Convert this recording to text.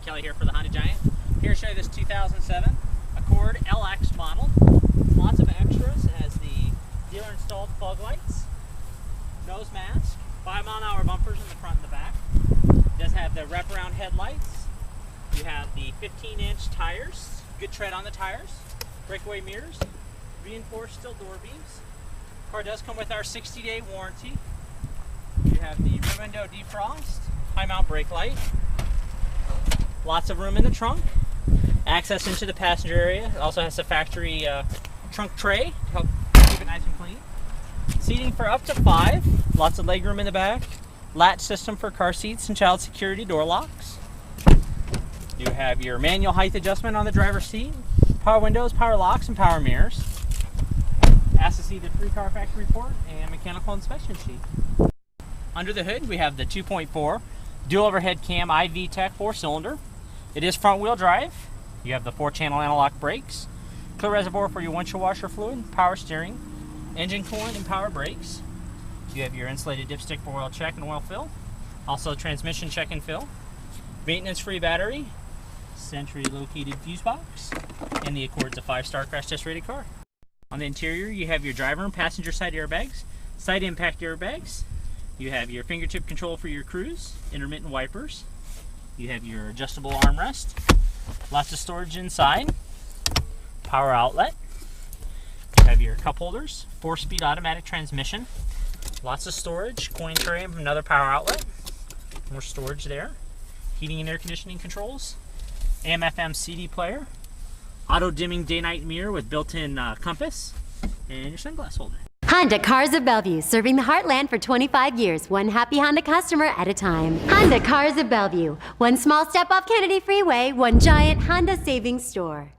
Kelly here for the Honda Giant. Here to show you this 2007 Accord LX model. Lots of extras. It has the dealer installed fog lights, nose mask, 5-mile-an-hour bumpers in the front and the back. It does have the wraparound headlights. You have the 15-inch tires, good tread on the tires, breakaway mirrors, reinforced steel door beams. Car does come with our 60-day warranty. You have the rear window defrost, high mount brake light, lots of room in the trunk, access into the passenger area. It also has a factory trunk tray to help keep it nice and clean. Seating for up to 5, lots of leg room in the back, latch system for car seats and child security door locks. You have your manual height adjustment on the driver's seat, power windows, power locks, and power mirrors. Ask to see the free car factory report and mechanical inspection sheet. Under the hood, we have the 2.4 dual overhead cam iVTEC 4-cylinder. It is front wheel drive. You have the 4-channel analog brakes, clear reservoir for your windshield washer fluid, power steering, engine coolant, and power brakes. You have your insulated dipstick for oil check and oil fill. Also transmission check and fill. Maintenance-free battery, Sentry located fuse box, and the Accord's a 5-star crash test rated car. On the interior, you have your driver and passenger side airbags, side impact airbags. You have your fingertip control for your cruise, intermittent wipers. You have your adjustable armrest, lots of storage inside, power outlet. You have your cup holders, 4-speed automatic transmission, lots of storage, coin tray, another power outlet, more storage there, heating and air conditioning controls, AM/FM CD player, auto dimming day-night mirror with built-in compass, and your sunglass holder. Honda Cars of Bellevue, serving the heartland for 25 years, one happy Honda customer at a time. Honda Cars of Bellevue, one small step off Kennedy Freeway, one giant Honda savings store.